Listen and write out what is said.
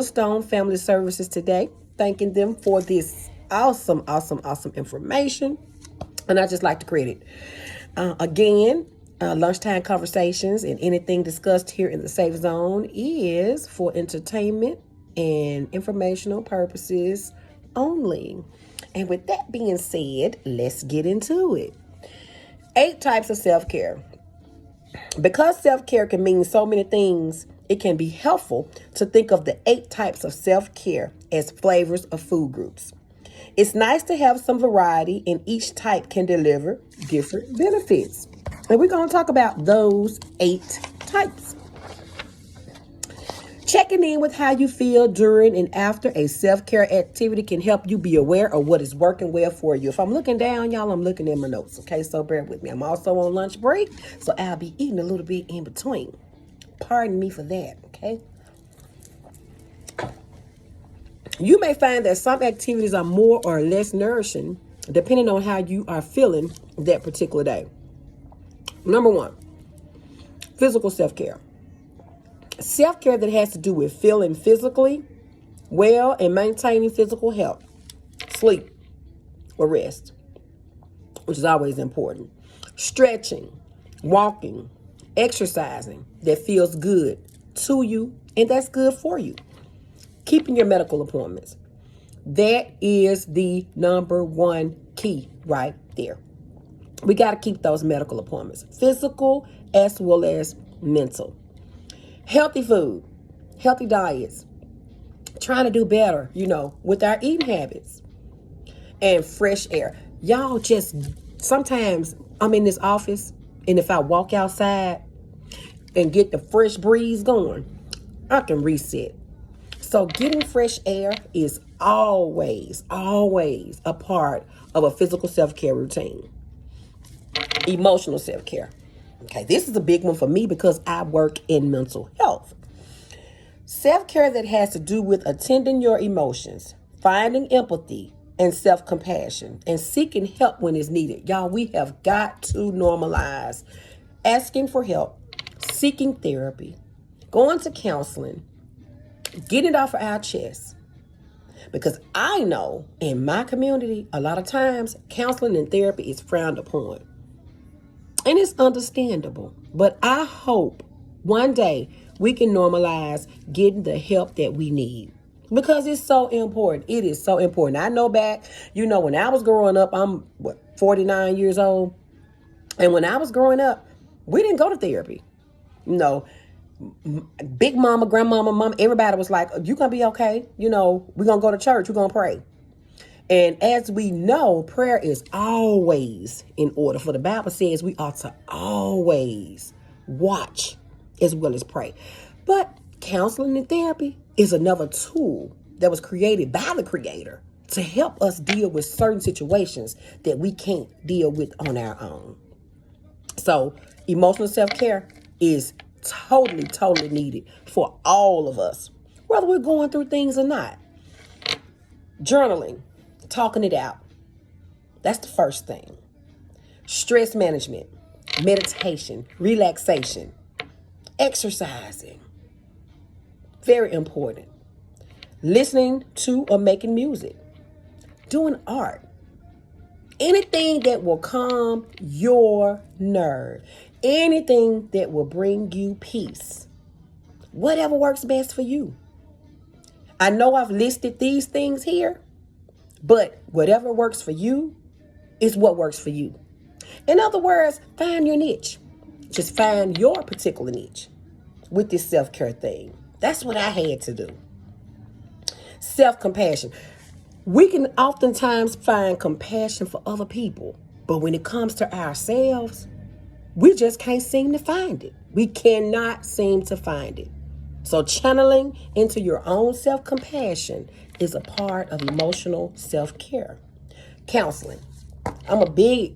Stone Family Services today, thanking them for this awesome information. And I just like to credit. Lunchtime conversations and anything discussed here in the Safe Zone is for entertainment and informational purposes only. And with that being said, let's get into it. 8 types of self-care. Because self-care can mean so many things, it can be helpful to think of the 8 types of self-care as flavors of food groups. It's nice to have some variety, and each type can deliver different benefits. And we're going to talk about those 8 types. Checking in with how you feel during and after a self-care activity can help you be aware of what is working well for you. If I'm looking down, y'all, I'm looking at my notes, okay? So bear with me. I'm also on lunch break, so I'll be eating a little bit in between. Pardon me for that, okay? You may find that some activities are more or less nourishing depending on how you are feeling that particular day. Number 1, physical self-care. Self-care that has to do with feeling physically well and maintaining physical health, sleep or rest, which is always important. Stretching, walking, exercising that feels good to you and that's good for you. Keeping your medical appointments. That is the number 1 key right there. We got to keep those medical appointments, physical as well as mental. Healthy food, healthy diets, trying to do better, with our eating habits, and fresh air. Y'all, just sometimes I'm in this office, and if I walk outside and get the fresh breeze going, I can reset. So getting fresh air is always a part of a physical self-care routine. Emotional self-care. Okay, this is a big one for me because I work in mental health. Self-care that has to do with attending your emotions, finding empathy and self-compassion, and seeking help when it's needed. Y'all, we have got to normalize asking for help, seeking therapy, going to counseling, getting it off of our chest. Because I know in my community, a lot of times counseling and therapy is frowned upon. And it's understandable, but I hope one day we can normalize getting the help that we need because it's so important. It is so important. I know back, when I was growing up, I'm 49 years old. And when I was growing up, we didn't go to therapy. Big mama, grandmama, mama, everybody was like, you gonna be okay. We're gonna go to church. We're gonna pray. And as we know, prayer is always in order. For the Bible says we ought to always watch as well as pray. But counseling and therapy is another tool that was created by the Creator to help us deal with certain situations that we can't deal with on our own. So emotional self-care is totally needed for all of us, whether we're going through things or not. Journaling. Talking it out. That's the first thing. Stress management, meditation, relaxation, exercising. Very important. Listening to or making music. Doing art. Anything that will calm your nerve. Anything that will bring you peace. Whatever works best for you. I know I've listed these things here, but whatever works for you is what works for you. In other words, find your niche. Just find your particular niche with this self-care thing. That's what I had to do. Self-compassion. We can oftentimes find compassion for other people, but when it comes to ourselves, we just can't seem to find it. We cannot seem to find it. So channeling into your own self-compassion is a part of emotional self-care. Counseling. I'm a big